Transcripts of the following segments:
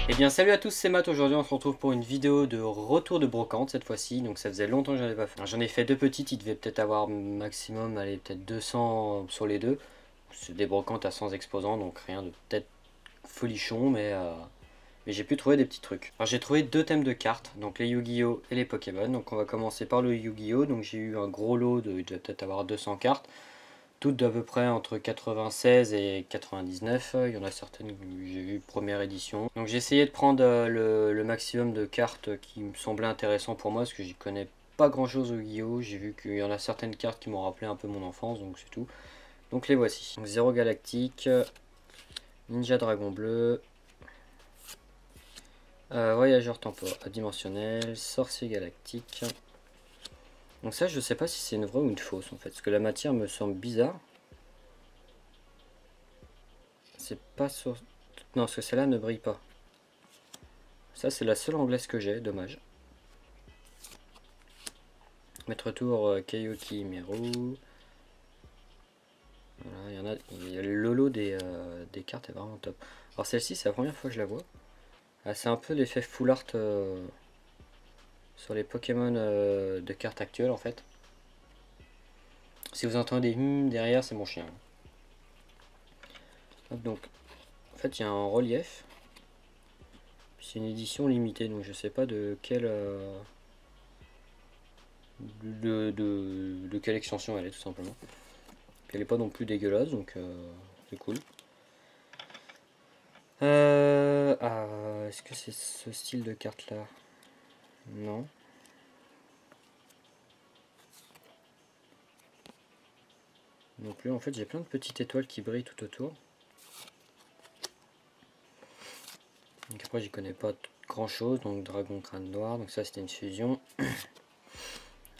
Eh bien salut à tous, c'est Matt. Aujourd'hui on se retrouve pour une vidéo de retour de brocante cette fois-ci. Donc ça faisait longtemps que j'en avais pas fait. J'en ai fait deux petites, il devait peut-être avoir maximum, allez, peut-être 200 sur les deux. C'est des brocantes à 100 exposants, donc rien de peut-être folichon, mais j'ai pu trouver des petits trucs. Alors j'ai trouvé deux thèmes de cartes, donc les Yu-Gi-Oh et les Pokémon. Donc on va commencer par le Yu-Gi-Oh. Donc j'ai eu un gros lot de, il devait peut-être avoir 200 cartes. Toutes d'à peu près entre 96 et 99. Il y en a certaines que j'ai vu première édition. Donc j'ai essayé de prendre le maximum de cartes qui me semblaient intéressantes pour moi, parce que j'y connais pas grand chose au Yu-Gi-Oh! J'ai vu qu'il y en a certaines cartes qui m'ont rappelé un peu mon enfance, donc c'est tout. Donc les voici. Donc Zéro Galactique, Ninja Dragon Bleu, Voyageur Temporaire Dimensionnel, Sorcier Galactique. Donc ça je sais pas si c'est une vraie ou une fausse en fait, parce que la matière me semble bizarre. C'est pas sur... Non, parce que celle-là ne brille pas. Ça, c'est la seule anglaise que j'ai, dommage. Maître tour, Kaioki Meru. Voilà, il y en a. Le Lolo des cartes est vraiment top. Alors, celle-ci, c'est la première fois que je la vois. Ah, c'est un peu l'effet full art sur les Pokémon de cartes actuelles, en fait. Si vous entendez derrière, c'est mon chien. Hop, donc, en fait, il y a un relief. C'est une édition limitée, donc je sais pas de quelle. De quelle extension elle est, tout simplement. Puis elle est pas non plus dégueulasse, donc c'est cool. Est-ce que c'est ce style de carte là? Non. Non plus. En fait, j'ai plein de petites étoiles qui brillent tout autour. Donc après, j'y connais pas grand chose. Donc Dragon Crâne Noir. Donc ça, c'était une fusion.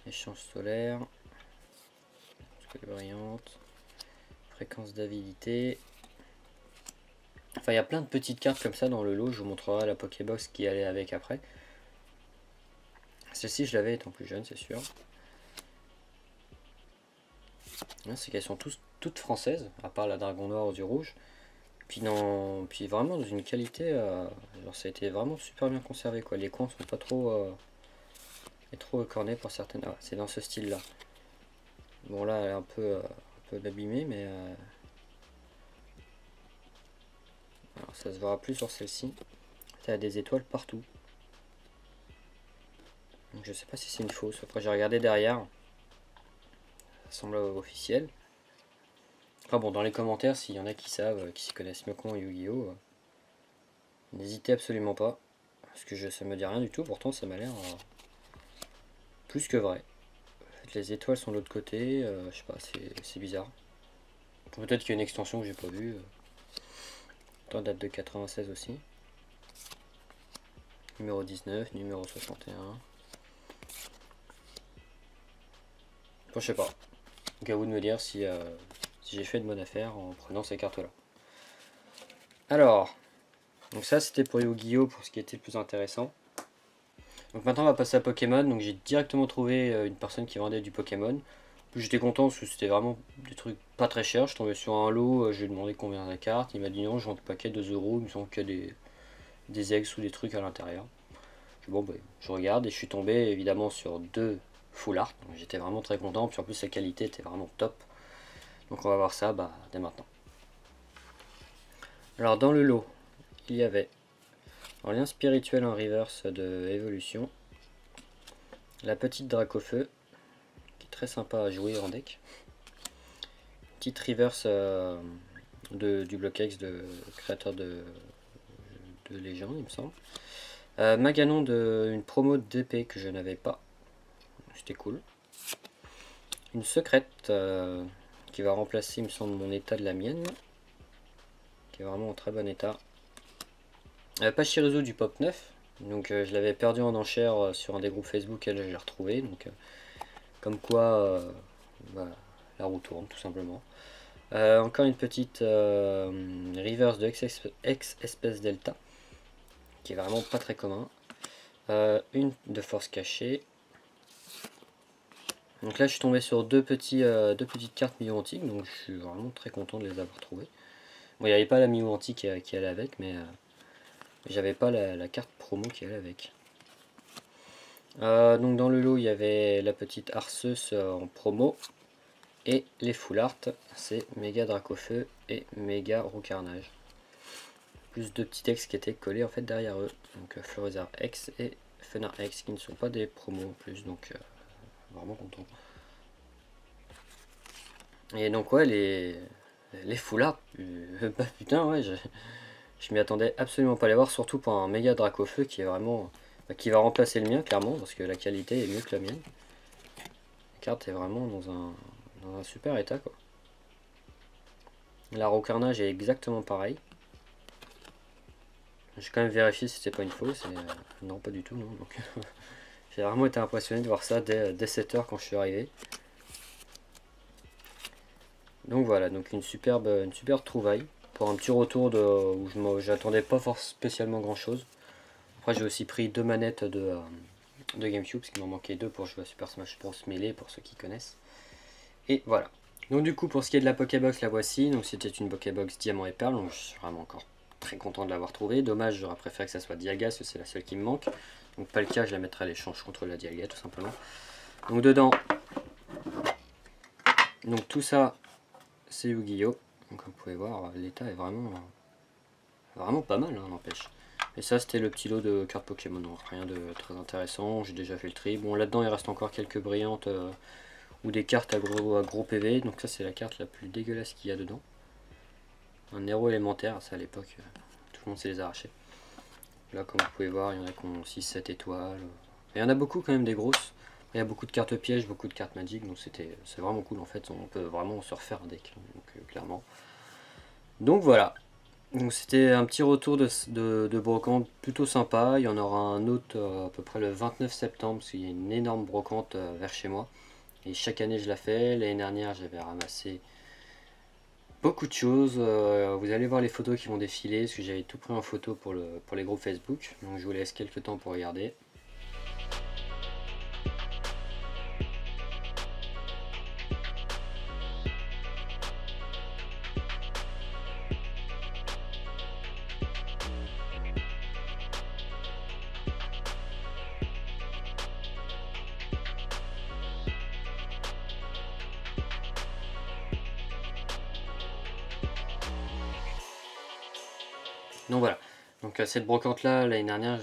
Échange solaire. Brillante. Fréquence d'avidité. Enfin, il y a plein de petites cartes comme ça dans le lot. Je vous montrerai la Pokébox qui allait avec après. Celle-ci, je l'avais étant plus jeune, c'est sûr. C'est qu'elles sont toutes françaises, à part la Dragon Noir du rouge. Puis vraiment dans une qualité, genre ça a été vraiment super bien conservé quoi. Les coins sont pas trop écornés pour certaines. Ah, c'est dans ce style là. Bon là elle est un peu abîmée, mais alors, ça se verra plus sur celle-ci. Ça a des étoiles partout. Donc je sais pas si c'est une fausse. Après j'ai regardé derrière. Ça semble officiel. Enfin bon, dans les commentaires, s'il y en a qui savent, qui s'y connaissent mieux que moi Yu-Gi-Oh! N'hésitez absolument pas. Parce que ça me dit rien du tout, pourtant ça m'a l'air plus que vrai. Les étoiles sont de l'autre côté, je sais pas, c'est bizarre. Peut-être qu'il y a une extension que j'ai pas vue. Tant date de 96 aussi. Numéro 19, numéro 61. Bon, je sais pas. Donc à vous de me dire si j'ai fait de bonne affaire en prenant ces cartes là. Alors, donc ça c'était pour Yu-Gi-Oh! Pour ce qui était le plus intéressant. Donc maintenant on va passer à Pokémon. Donc j'ai directement trouvé une personne qui vendait du Pokémon. J'étais content parce que c'était vraiment des trucs pas très chers. Je tombais sur un lot, je lui ai demandé combien la carte. Il m'a dit non, je vends le paquet 2 euros. Il me semble qu'il y a des eggs ou des trucs à l'intérieur. Bon, bah, je regarde et je suis tombé évidemment sur deux full art. J'étais vraiment très content. Puis en plus, la qualité était vraiment top. Donc on va voir ça dès maintenant. Alors dans le lot, il y avait un lien spirituel en reverse de évolution. La petite Dracofeu, qui est très sympa à jouer en deck. Petite reverse du bloc-X de créateur de légende, il me semble. Maganon une promo d'épée que je n'avais pas. C'était cool. Une secrète qui va remplacer, il me semble, mon état de la mienne. Qui est vraiment en très bon état. Pachirisu du Pop 9. Donc je l'avais perdu en enchère sur un des groupes Facebook et là je l'ai retrouvé. Donc comme quoi la roue tourne tout simplement. Encore une petite reverse de X-Espèce Delta, qui est vraiment pas très commun. Une de force cachée. Donc là je suis tombé sur deux petites cartes Mew antiques, donc je suis vraiment très content de les avoir trouvées. Bon, il n'y avait pas la Mew antique qui allait avec, mais J'avais pas la carte promo qui allait avec. Donc dans le lot il y avait la petite Arceus en promo. Et les full art, c'est méga Dracofeu et méga Roucarnage. Plus de petits textes qui étaient collés en fait derrière eux. Donc Florizard X et Fenard X qui ne sont pas des promos en plus, donc vraiment content. Et donc ouais, les full art, bah putain ouais, je m'y attendais absolument pas à les voir, surtout pour un méga Dracofeu qui est vraiment, qui va remplacer le mien clairement, parce que la qualité est mieux que la mienne. La carte est vraiment dans un super état quoi. La Roucarnage est exactement pareil. J'ai quand même vérifié si c'était pas une fausse, et non pas du tout non. Donc j'ai vraiment été impressionné de voir ça dès 7 h quand je suis arrivé. Donc voilà, donc une superbe trouvaille pour un petit retour où j'attendais pas spécialement grand chose. Après j'ai aussi pris 2 manettes de GameCube, parce qu'il m'en manquait 2 pour jouer à Super Smash Bros Melee pour ceux qui connaissent. Et voilà. Donc du coup pour ce qui est de la Pokébox, la voici. Donc c'était une Pokébox Diamant et Perle, donc je suis vraiment encore très content de l'avoir trouvée. Dommage, j'aurais préféré que ça soit Dialga, parce que c'est la seule qui me manque. Donc pas le cas, je la mettrai à l'échange contre la Dialga tout simplement. Donc dedans, donc tout ça c'est Yu-Gi-Oh! Donc comme vous pouvez voir, l'état est vraiment pas mal, hein, n'empêche. Et ça c'était le petit lot de cartes Pokémon, donc rien de très intéressant, j'ai déjà fait le tri. Bon là-dedans il reste encore quelques brillantes ou des cartes à gros PV, donc ça c'est la carte la plus dégueulasse qu'il y a dedans. Un héros élémentaire, ça à l'époque, tout le monde s'est les arraché. Là comme vous pouvez voir, il y en a qui ont 6-7 étoiles. Et il y en a beaucoup quand même des grosses. Il y a beaucoup de cartes pièges, beaucoup de cartes magiques, donc c'est vraiment cool en fait, on peut vraiment se refaire un deck, donc, clairement. Donc voilà, donc c'était un petit retour de brocante plutôt sympa. Il y en aura un autre à peu près le 29 septembre, parce qu'il y a une énorme brocante vers chez moi. Et chaque année je la fais. L'année dernière j'avais ramassé beaucoup de choses. Vous allez voir les photos qui vont défiler, parce que j'avais tout pris en photo pour les groupes Facebook. Donc je vous laisse quelques temps pour regarder. Donc voilà, donc cette brocante là, l'année dernière,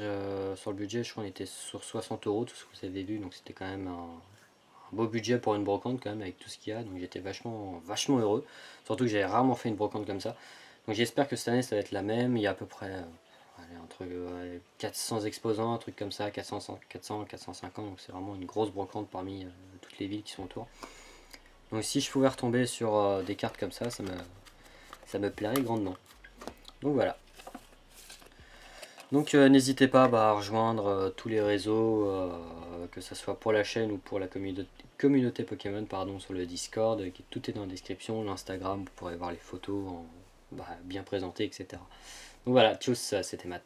sur le budget, je crois qu'on était sur 60 €, tout ce que vous avez vu, donc c'était quand même un beau budget pour une brocante quand même, avec tout ce qu'il y a, donc j'étais vachement heureux, surtout que j'avais rarement fait une brocante comme ça. Donc j'espère que cette année ça va être la même, il y a à peu près allez, entre 400 exposants, un truc comme ça, 400, 450, donc c'est vraiment une grosse brocante parmi toutes les villes qui sont autour. Donc si je pouvais retomber sur des cartes comme ça me plairait grandement. Donc voilà. Donc n'hésitez pas à rejoindre tous les réseaux, que ce soit pour la chaîne ou pour la communauté Pokémon, pardon, sur le Discord, tout est dans la description, l'Instagram, vous pourrez voir les photos bien présentées, etc. Donc voilà, tchuss, c'était Matt.